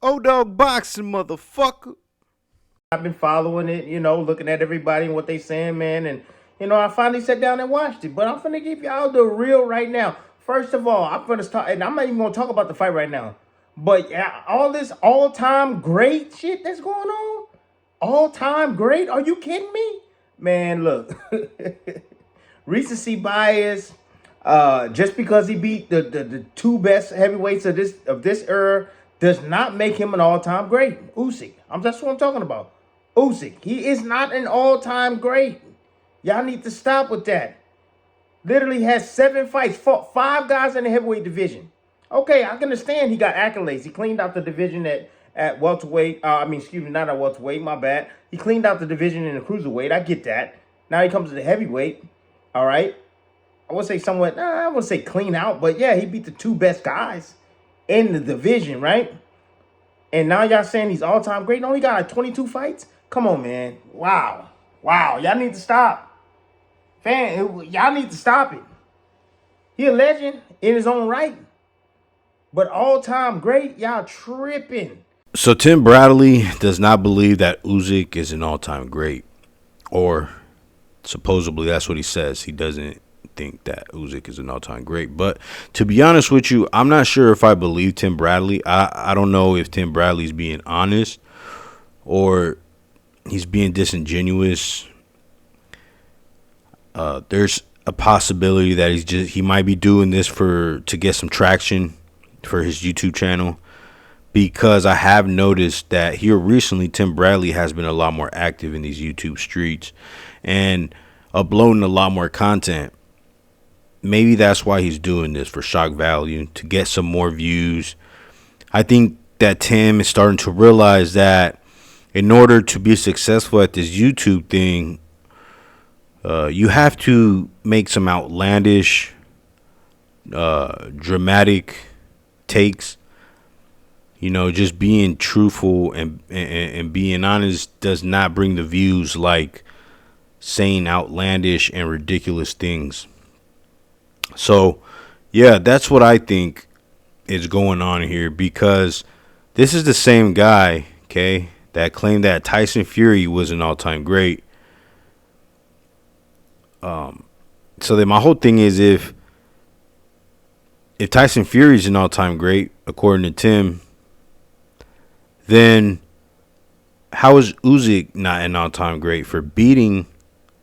O-Dog boxing, motherfucker. I've been following it, looking at everybody and what they saying, man. And, I finally sat down and watched it. But I'm going to give y'all the real right now. First of all, I'm going to start, and I'm not even going to talk about the fight right now. But all this all-time great shit that's going on, all-time great, are you kidding me? Man, look, recency bias, just because he beat the two best heavyweights of this era does not make him an all-time great. Usyk, that's what I'm talking about. Usyk, he is not an all-time great. Y'all need to stop with that. Literally has 7 fights, fought 5 guys in the heavyweight division. Okay, I can understand he got accolades. He cleaned out the division at welterweight. Not at welterweight, my bad. He cleaned out the division in the cruiserweight. I get that. Now he comes to the heavyweight. All right. I would say somewhat, I wouldn't say clean out, but yeah, he beat the 2 best guys in the division, right? And now y'all saying he's all-time great. Only got like 22 fights? Come on, man. Wow. Y'all need to stop. Y'all need to stop it. He a legend in his own right. But all-time great, y'all tripping. So Tim Bradley does not believe that Usyk is an all-time great. Or supposedly that's what he says. He doesn't think that Usyk is an all-time great. But to be honest with you, I'm not sure if I believe Tim Bradley. I don't know if Tim Bradley's being honest or he's being disingenuous. There's a possibility that he might be doing this to get some traction for his YouTube channel, because I have noticed that here recently Tim Bradley has been a lot more active in these YouTube streets and uploading a lot more content. Maybe that's why he's doing this, for shock value, to get some more views. I think that Tim is starting to realize that in order to be successful at this YouTube thing, you have to make some outlandish, dramatic takes. Just being truthful and being honest does not bring the views like saying outlandish and ridiculous things. So, yeah, that's what I think is going on here, because this is the same guy, okay, that claimed that Tyson Fury was an all-time great. So then my whole thing is, if Tyson Fury is an all-time great, according to Tim, then how is Usyk not an all-time great for beating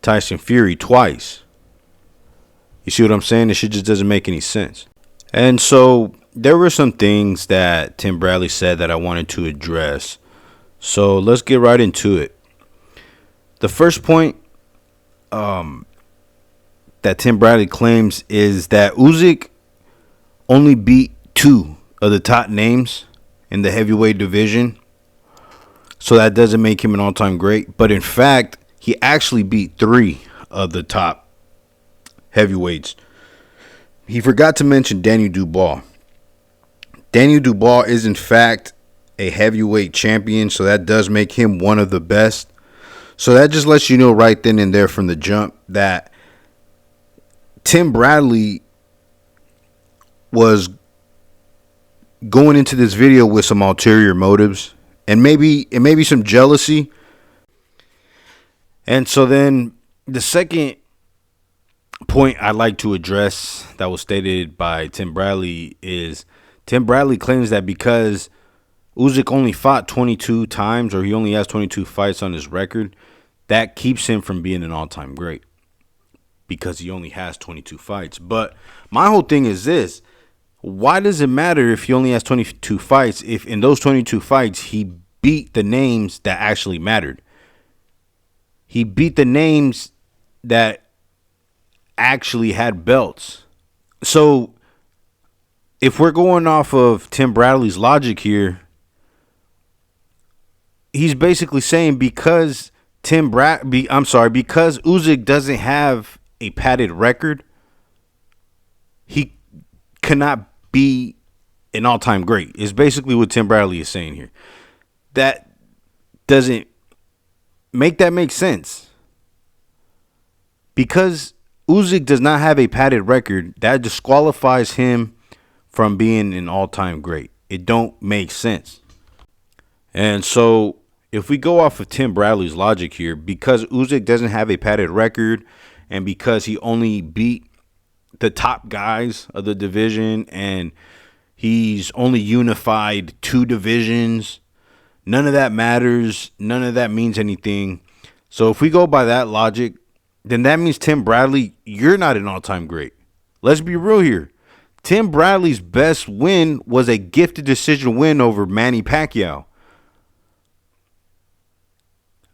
Tyson Fury twice? You see what I'm saying? This shit just doesn't make any sense. And so there were some things that Tim Bradley said that I wanted to address. So let's get right into it. The first point that Tim Bradley claims is that Usyk only beat 2 of the top names in the heavyweight division. So that doesn't make him an all-time great. But in fact, he actually beat 3 of the top heavyweights. He forgot to mention Daniel Dubois. Daniel Dubois is in fact a heavyweight champion, so that does make him one of the best. So that just lets you know right then and there from the jump that Tim Bradley was going into this video with some ulterior motives and maybe some jealousy. And so then the second point I'd like to address that was stated by Tim Bradley is Tim Bradley claims that because Usyk only fought 22 times, or he only has 22 fights on his record, that keeps him from being an all-time great because he only has 22 fights. But my whole thing is this: why does it matter if he only has 22 fights if in those 22 fights he beat the names that actually mattered? He beat the names that actually had belts. So if we're going off of Tim Bradley's logic here, he's basically saying because Usyk doesn't have a padded record, he cannot be an all-time great. Is basically what Tim Bradley is saying here. That doesn't make sense. Because Usyk does not have a padded record, that disqualifies him from being an all-time great. It don't make sense. And so if we go off of Tim Bradley's logic here, because Usyk doesn't have a padded record and because he only beat the top guys of the division and he's only unified 2 divisions, none of that matters. None of that means anything. So if we go by that logic, then that means Tim Bradley, you're not an all-time great. Let's be real here. Tim Bradley's best win was a gifted decision win over Manny Pacquiao.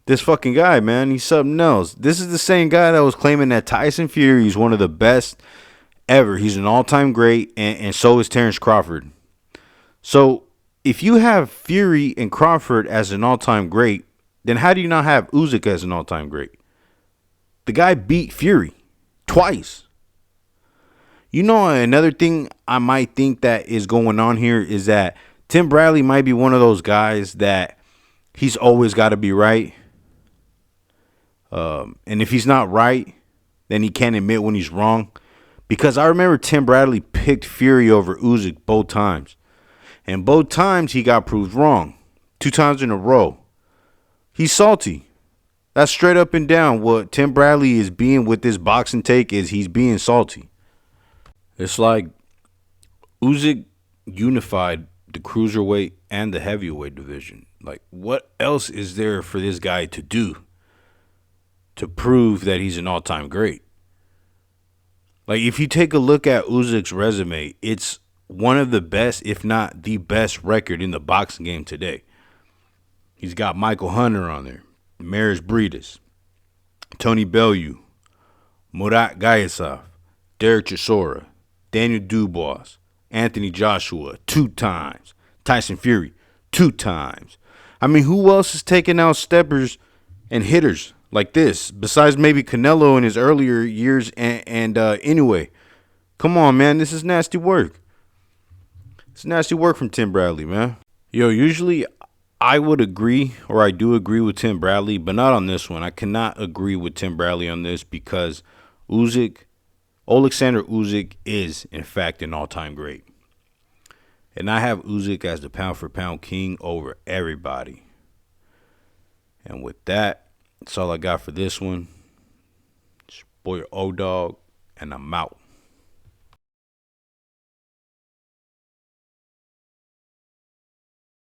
This fucking guy, man, he's something else. This is the same guy that was claiming that Tyson Fury is one of the best ever. He's an all-time great, and so is Terrence Crawford. So if you have Fury and Crawford as an all-time great, then how do you not have Usyk as an all-time great? The guy beat Fury twice. You know, another thing I might think that is going on here is that Tim Bradley might be one of those guys that he's always got to be right. And if he's not right, then he can't admit when he's wrong. Because I remember Tim Bradley picked Fury over Usyk both times. And both times he got proved wrong. 2 times in a row. He's salty. That's straight up and down. What Tim Bradley is being with this boxing take is he's being salty. It's like Usyk unified the cruiserweight and the heavyweight division. Like, what else is there for this guy to do to prove that he's an all-time great? Like, if you take a look at Usyk's resume, it's one of the best, if not the best record in the boxing game today. He's got Michael Hunter on there, Maris Briedis, Tony Bellew, Murat Gayasov, Derek Chisora, Daniel Dubois, Anthony Joshua 2 times, Tyson Fury 2 times. I mean, who else is taking out steppers and hitters like this besides maybe Canelo in his earlier years? And anyway, come on, man, this is nasty work. It's nasty work from Tim Bradley, man. Yo, usually I would agree, or I do agree with Tim Bradley, but not on this one. I cannot agree with Tim Bradley on this because Alexander Usyk is, in fact, an all-time great. And I have Usyk as the pound-for-pound king over everybody. And with that, that's all I got for this one. It's your boy O-Dog, and I'm out.